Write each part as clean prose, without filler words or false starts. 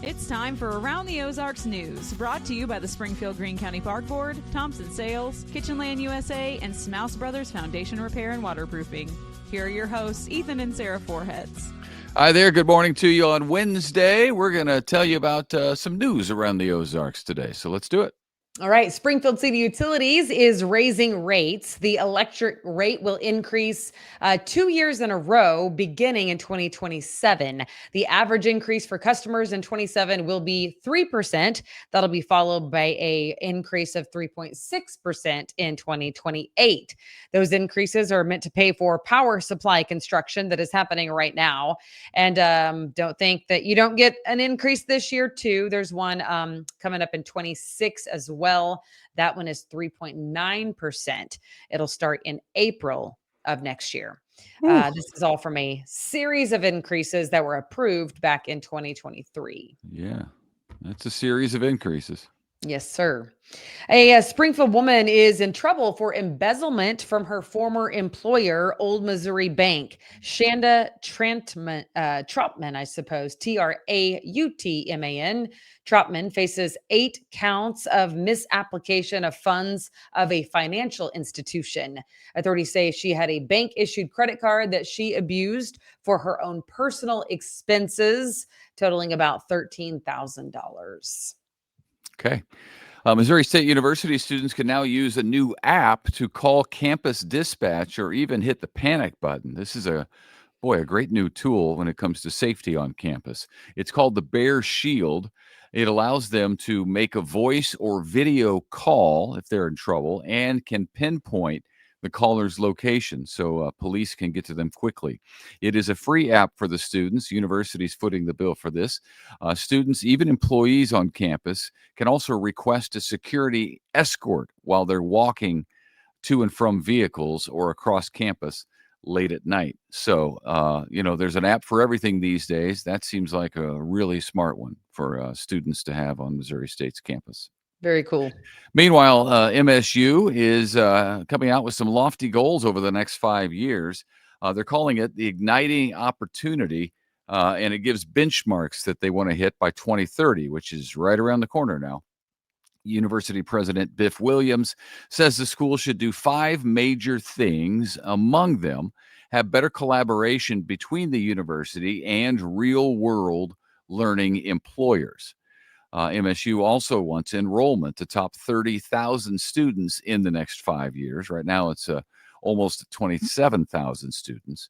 It's time for Around the Ozarks News, brought to you by the Springfield Greene County Park Board, Thompson Sales, Kitchenland USA, and Smouse Brothers Foundation Repair and Waterproofing. Here are your hosts, Ethan and Sarah Foreheads. Hi there. Good morning to you on Wednesday. We're going to tell you about some news around the Ozarks today. So let's do it. All right. Springfield City Utilities is raising rates. The electric rate will increase 2 years in a row beginning in 2027. The average increase for customers in 27 will be 3%. That'll be followed by an increase of 3.6% in 2028. Those increases are meant to pay for power supply construction that is happening right now. And don't think that you don't get an increase this year, too. There's one coming up in 26 as well. That one is 3.9%. It'll start in April of next year. This is all from a series of increases that were approved back in 2023. Yeah, that's a series of increases. Yes, sir. A Springfield woman is in trouble for embezzlement from her former employer, Old Missouri Bank. Shanda Trautman, I suppose, Trautman. Trautman faces 8 counts of misapplication of funds of a financial institution. Authorities say she had a bank-issued credit card that she abused for her own personal expenses, totaling about $13,000. Okay. Missouri State University students can now use a new app to call campus dispatch or even hit the panic button. This is a great new tool when it comes to safety on campus. It's called the Bear Shield. It allows them to make a voice or video call if they're in trouble and can pinpoint the caller's location so police can get to them quickly. It is a free app for the students. University's footing the bill for this. Students, even employees on campus, can also request a security escort while they're walking to and from vehicles or across campus late at night. So, there's an app for everything these days. That seems like a really smart one for students to have on Missouri State's campus. Very cool. Meanwhile, MSU is coming out with some lofty goals over the next 5 years. They're calling it the Igniting Opportunity, and it gives benchmarks that they want to hit by 2030, which is right around the corner now. University President Biff Williams says the school should do 5 major things. Among them, have better collaboration between the university and real-world learning employers. MSU also wants enrollment to top 30,000 students in the next 5 years. Right now, it's almost 27,000 students.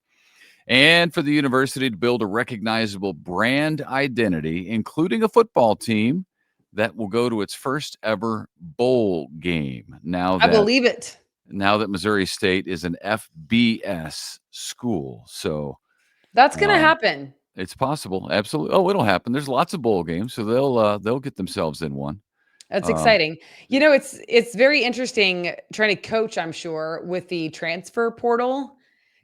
And for the university to build a recognizable brand identity, including a football team that will go to its first ever bowl game. I believe it. Now that Missouri State is an FBS school. So that's going to happen. It's possible. Absolutely. Oh, it'll happen. There's lots of bowl games, so they'll get themselves in one. That's exciting. It's very interesting trying to coach, I'm sure, with the transfer portal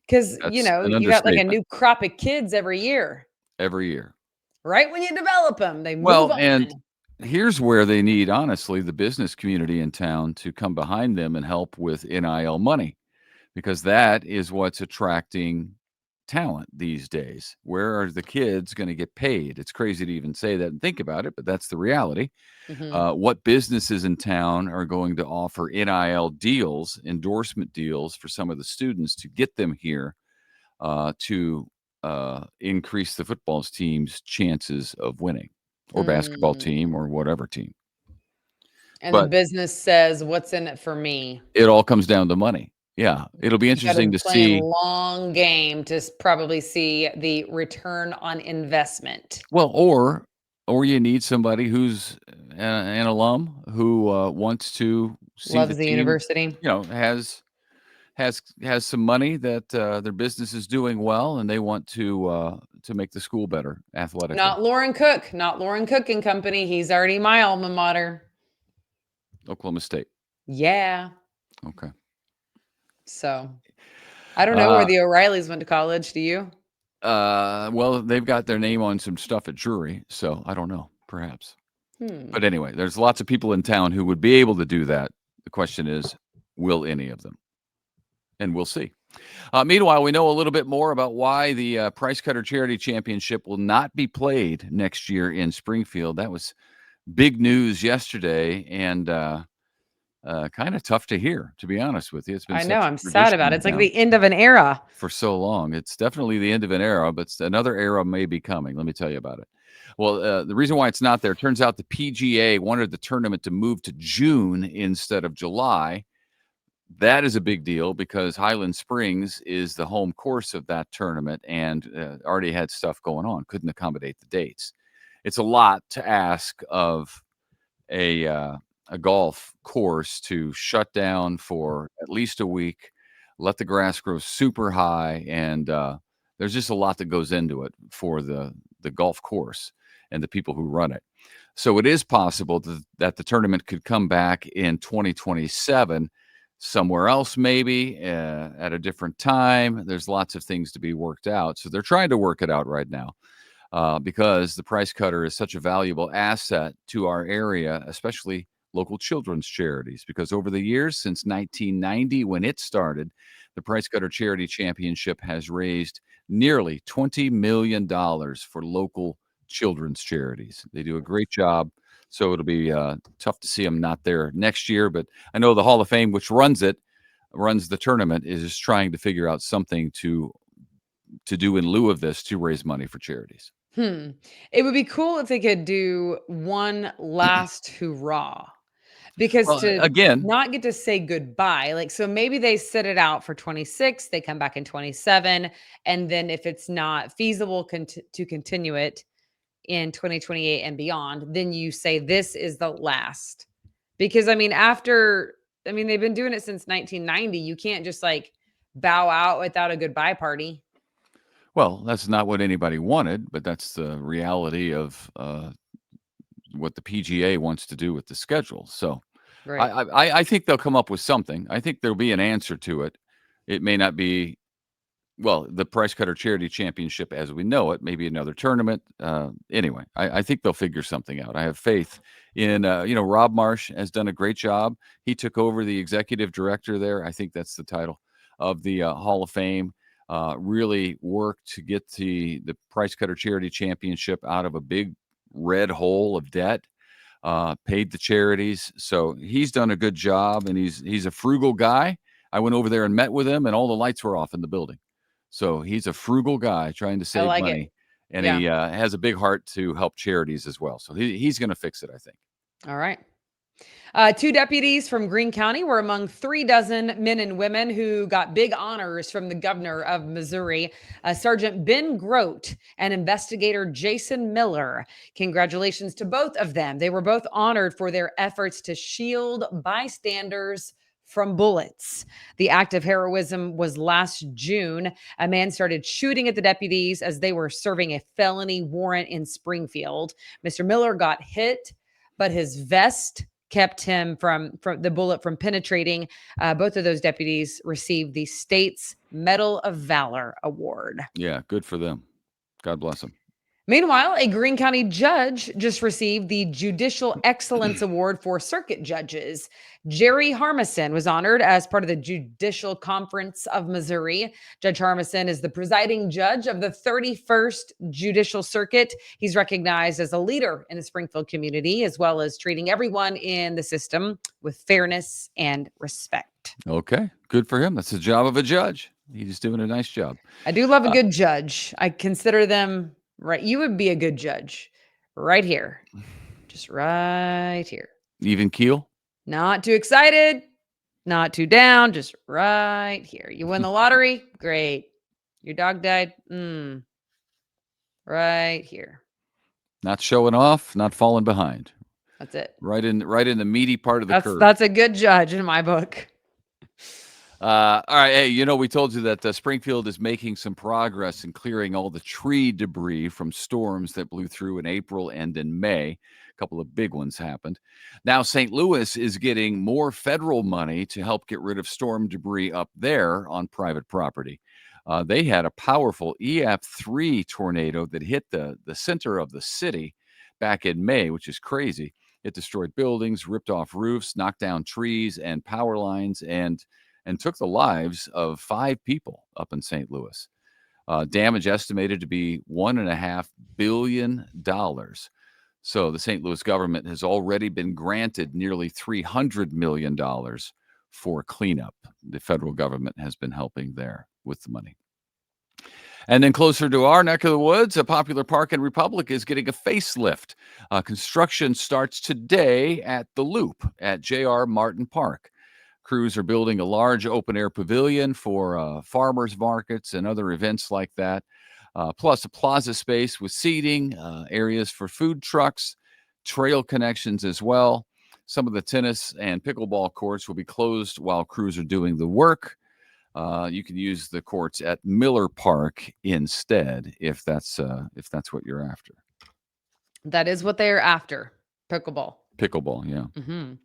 because, you got like a new crop of kids every year. Right when you develop them, they move on. And here's where they need, honestly, the business community in town to come behind them and help with NIL money, because that is what's attracting talent these days. Where are the kids going to get paid? It's crazy to even say that and think about it, but that's the reality. What businesses in town are going to offer NIL deals, endorsement deals for some of the students to get them here to increase the football team's chances of winning, or basketball team, or whatever team. And the business says, what's in it for me? It all comes down to money. Yeah, it'll be interesting to see. A long game to probably see the return on investment. Well, or you need somebody who's an alum who wants to see loves the team, university. Has some money that their business is doing well, and they want to make the school better athletically. Not Lauren Cook and Company. He's already my alma mater. Oklahoma State. Yeah. Okay. So, I don't know where the O'Reillys went to college. Do you? Well, they've got their name on some stuff at Drury, so I don't know. Perhaps. But anyway, there's lots of people in town who would be able to do that. The question is, will any of them? And we'll see. Meanwhile, we know a little bit more about why the Price Cutter Charity Championship will not be played next year in Springfield. That was big news yesterday, and kind of tough to hear, to be honest with you. It's been I know. such a I'm sad tradition about it. in It's like town the end of an era. for so long. It's definitely the end of an era, but another era may be coming. Let me tell you about it. Well, the reason why it's not there, turns out the PGA wanted the tournament to move to June instead of July. That is a big deal because Highland Springs is the home course of that tournament and already had stuff going on, couldn't accommodate the dates. It's a lot to ask of a golf course to shut down for at least a week, let the grass grow super high, and there's just a lot that goes into it for the golf course and the people who run it. So it is possible that the tournament could come back in 2027 somewhere else, maybe at a different time. There's lots of things to be worked out. So they're trying to work it out right now because the price cutter is such a valuable asset to our area, especially local children's charities. Because over the years, since 1990, when it started, the Price Cutter Charity Championship has raised nearly $20 million for local children's charities. They do a great job. So it'll be tough to see them not there next year. But I know the Hall of Fame, which runs the tournament, is just trying to figure out something to do in lieu of this to raise money for charities. It would be cool if they could do one last hurrah. Because Well, to again, not get to say goodbye, like, so maybe they sit it out for 26, they come back in 27, and then if it's not feasible to continue it in 2028 and beyond, then you say this is the last. Because they've been doing it since 1990. You can't just like bow out without a goodbye party. well, that's not what anybody wanted, but that's the reality of what the PGA wants to do with the schedule. So Right. I think they'll come up with something. I think there'll be an answer to it. It may not be well, the Price Cutter Charity Championship as we know it, maybe another tournament. Anyway, I think they'll figure something out. I have faith in, Rob Marsh has done a great job. He took over the executive director there. I think that's the title of the Hall of Fame. Really worked to get the Price Cutter Charity Championship out of a big red hole of debt. Paid the charities, so he's done a good job, and he's a frugal guy. I went over there and met with him, and all the lights were off in the building. So he's a frugal guy trying to I save like it. money, and Yeah. he has a big heart to help charities as well. So he's going to fix it, I think. All right. Two deputies from Greene County were among 36 men and women who got big honors from the governor of Missouri, Sergeant Ben Grote and investigator Jason Miller. Congratulations to both of them. They were both honored for their efforts to shield bystanders from bullets. The act of heroism was last June. A man started shooting at the deputies as they were serving a felony warrant in Springfield. Mr. Miller got hit, but his vest kept him from the bullet from penetrating. Both of those deputies received the state's Medal of Valor Award. Yeah, good for them. God bless them. Meanwhile, a Greene County judge just received the Judicial Excellence Award for circuit judges. Jerry Harmison was honored as part of the Judicial Conference of Missouri. Judge Harmison is the presiding judge of the 31st Judicial Circuit. He's recognized as a leader in the Springfield community, as well as treating everyone in the system with fairness and respect. Okay, good for him. That's the job of a judge. He's doing a nice job. I do love a Uh, good judge. I consider them right. You would be a good judge right here. Just right here. Even keel. Not too excited, not too down, just right here. You win the lottery? Great. Your dog died? Right here. Not showing off, not falling behind. That's it. Right in the meaty part of the curve. That's a good judge in my book. All right. Hey, we told you that Springfield is making some progress in clearing all the tree debris from storms that blew through in April and in May. A couple of big ones happened. Now, St. Louis is getting more federal money to help get rid of storm debris up there on private property. They had a powerful EF3 tornado that hit the center of the city back in May, which is crazy. It destroyed buildings, ripped off roofs, knocked down trees and power lines, and and took the lives of 5 people up in St. Louis. Damage estimated to be $1.5 billion. So the St. Louis government has already been granted nearly $300 million for cleanup. The federal government has been helping there with the money. And then closer to our neck of the woods, a popular park in Republic is getting a facelift. Construction starts today at the Loop at J.R. Martin Park. Crews are building a large open-air pavilion for farmers markets and other events like that, plus a plaza space with seating, areas for food trucks, trail connections as well. Some of the tennis and pickleball courts will be closed while crews are doing the work. You can use the courts at Miller Park instead if that's what you're after. That is what they are after. Pickleball. Pickleball, yeah. Mm-hmm.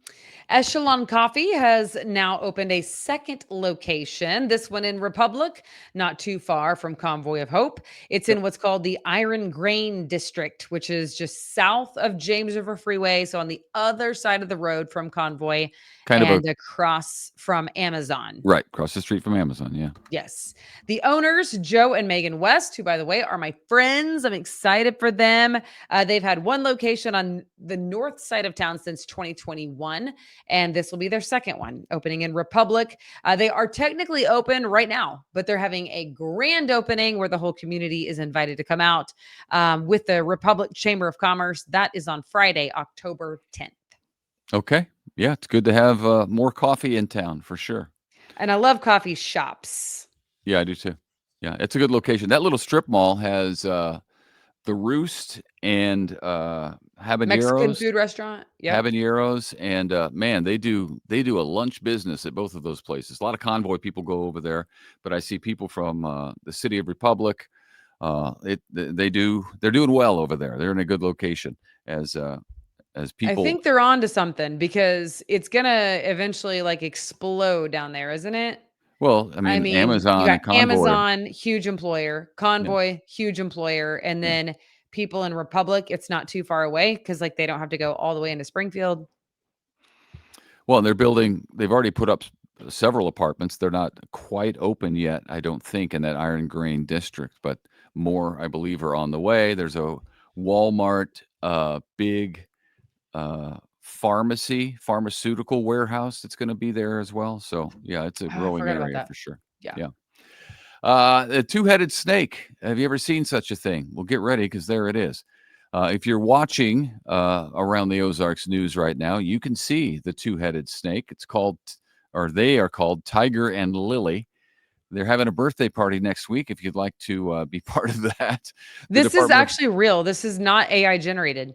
Echelon Coffee has now opened a second location, this one in Republic, not too far from Convoy of Hope. It's in what's called the Iron Grain District, which is just south of James River Freeway, so on the other side of the road from Convoy and across from Amazon. Right, across the street from Amazon, yeah. Yes. The owners, Joe and Megan West, who, by the way, are my friends. I'm excited for them. They've had one location on the north side of town since 2021, and this will be their second one, opening in Republic. They are technically open right now, but they're having a grand opening where the whole community is invited to come out with the Republic Chamber of Commerce. That is on Friday, October 10th. Okay. Yeah, it's good to have more coffee in town for sure. And I love coffee shops. Yeah, I do too. Yeah, it's a good location. That little strip mall has the Roost and Habaneros. Mexican food restaurant. Yeah. Habaneros, and man, they do a lunch business at both of those places. A lot of Convoy people go over there, but I see people from the city of Republic. They're doing well over there. They're in a good location as people. I think they're on to something because it's gonna eventually like explode down there, isn't it? Well, I mean Amazon you got and Convoy. Amazon, huge employer, Convoy, huge employer, and then people in Republic, it's not too far away because like they don't have to go all the way into Springfield. Well, they've already put up several apartments. They're not quite open yet, I don't think, in that Iron Grain district, but more, I believe, are on the way. There's a Walmart, big pharmaceutical warehouse that's going to be there as well. So yeah, it's a growing area for sure. Yeah. The two-headed snake. Have you ever seen such a thing? Well, get ready because there it is. If you're watching around the Ozarks news right now, you can see the two-headed snake. They are called Tiger and Lily. They're having a birthday party next week. If you'd like to be part of that. This is actually real. This is not AI generated.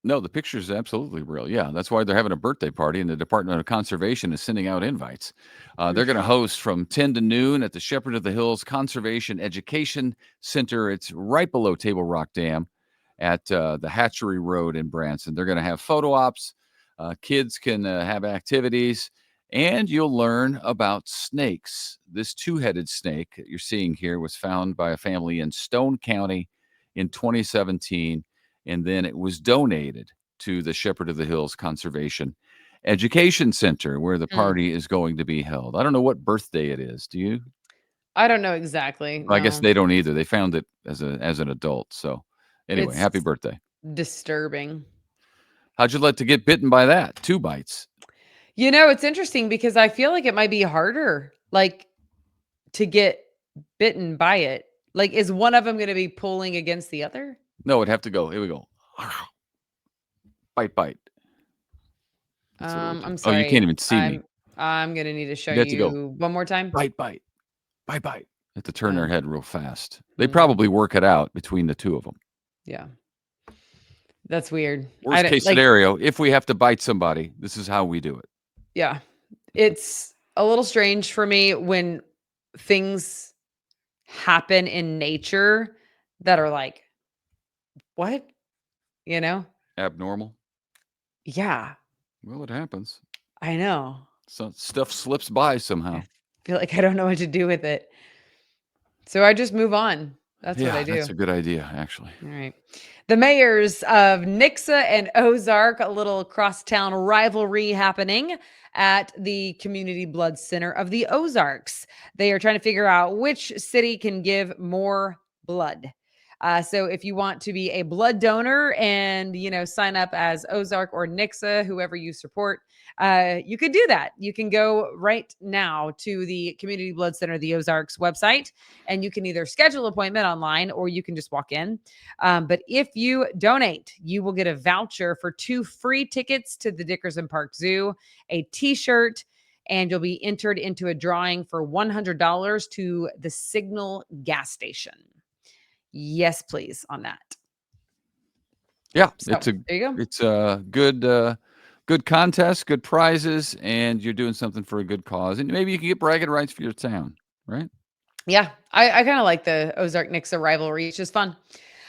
No, the picture is absolutely real. Yeah, that's why they're having a birthday party, and the Department of Conservation is sending out invites. They're going to host from 10 to noon at the Shepherd of the Hills Conservation Education Center. It's right below Table Rock Dam at the Hatchery Road in Branson. They're going to have photo ops. Kids can have activities, and you'll learn about snakes. This two-headed snake that you're seeing here was found by a family in Stone County in 2017. And then it was donated to the Shepherd of the Hills Conservation Education Center, where the party is going to be held. I don't know what birthday it is. Do you? I don't know exactly. Well, I guess they don't either. They found it as an adult. So anyway, happy birthday. Disturbing. How'd you like to get bitten by that? 2 bites. You know, it's interesting because I feel like it might be harder, like, to get bitten by it. Like, is one of them going to be pulling against the other? No, it'd have to go. Here we go. Bite. I'm sorry. Oh, you can't even see me. I'm going to need to show you one more time. Bite. They have to turn their head real fast. They probably work it out between the two of them. Yeah. That's weird. Worst case scenario, if we have to bite somebody, this is how we do it. Yeah. It's a little strange for me when things happen in nature that are like, what? You know? Abnormal? Yeah. Well, it happens. I know. So stuff slips by somehow. I feel like I don't know what to do with it. So I just move on. That's what I do. That's a good idea, actually. All right. The mayors of Nixa and Ozark, a little crosstown rivalry happening. at the Community Blood Center of the Ozarks. They are trying to figure out which city can give more blood. So if you want to be a blood donor and, sign up as Ozark or Nixa, whoever you support, you could do that. You can go right now to the Community Blood Center, the Ozarks website, and you can either schedule an appointment online or you can just walk in. But if you donate, you will get a voucher for 2 free tickets to the Dickerson Park Zoo, a t-shirt, and you'll be entered into a drawing for $100 to the Signal gas station. Yes, please, on that. Yeah, So, there you go. it's a good contest, good prizes, and you're doing something for a good cause. And maybe you can get bragging rights for your town, right? Yeah, I kind of like the Ozark Nixa rivalry. It's just fun.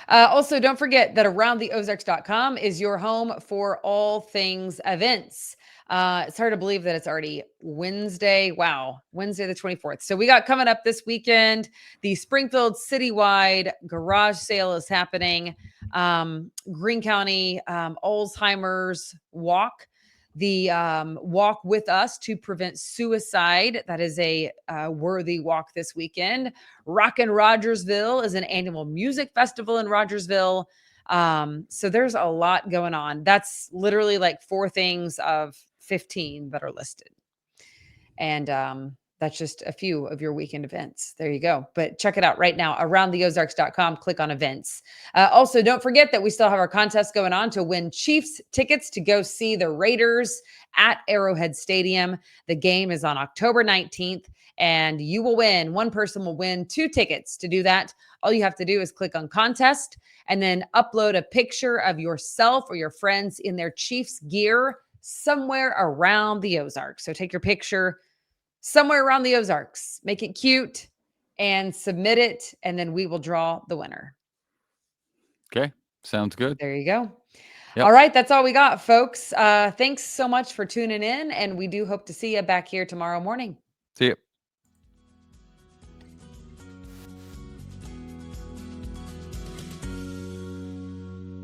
Also, don't forget that aroundtheozarks.com is your home for all things events. It's hard to believe that it's already Wednesday. Wow, Wednesday the 24th. So we got coming up this weekend, the Springfield Citywide Garage Sale is happening. Greene County Alzheimer's Walk. The Walk with Us to Prevent Suicide. That is a worthy walk this weekend. Rock in Rogersville is an annual music festival in Rogersville. So there's a lot going on. That's literally like 4 things of 15 that are listed. And that's just a few of your weekend events. There you go. But check it out right now, aroundtheozarks.com. Click on events. Also, don't forget that we still have our contest going on to win Chiefs tickets to go see the Raiders at Arrowhead Stadium. The game is on October 19th, and you will win. One person will win 2 tickets. To do that, all you have to do is click on contest and then upload a picture of yourself or your friends in their Chiefs gear somewhere around the Ozarks. So take your picture somewhere around the Ozarks, make it cute, and submit it, and then we will draw the winner. Okay, sounds good. There you go. Yep. All right, that's all we got, folks. Thanks so much for tuning in, and we do hope to see you back here tomorrow morning. See you.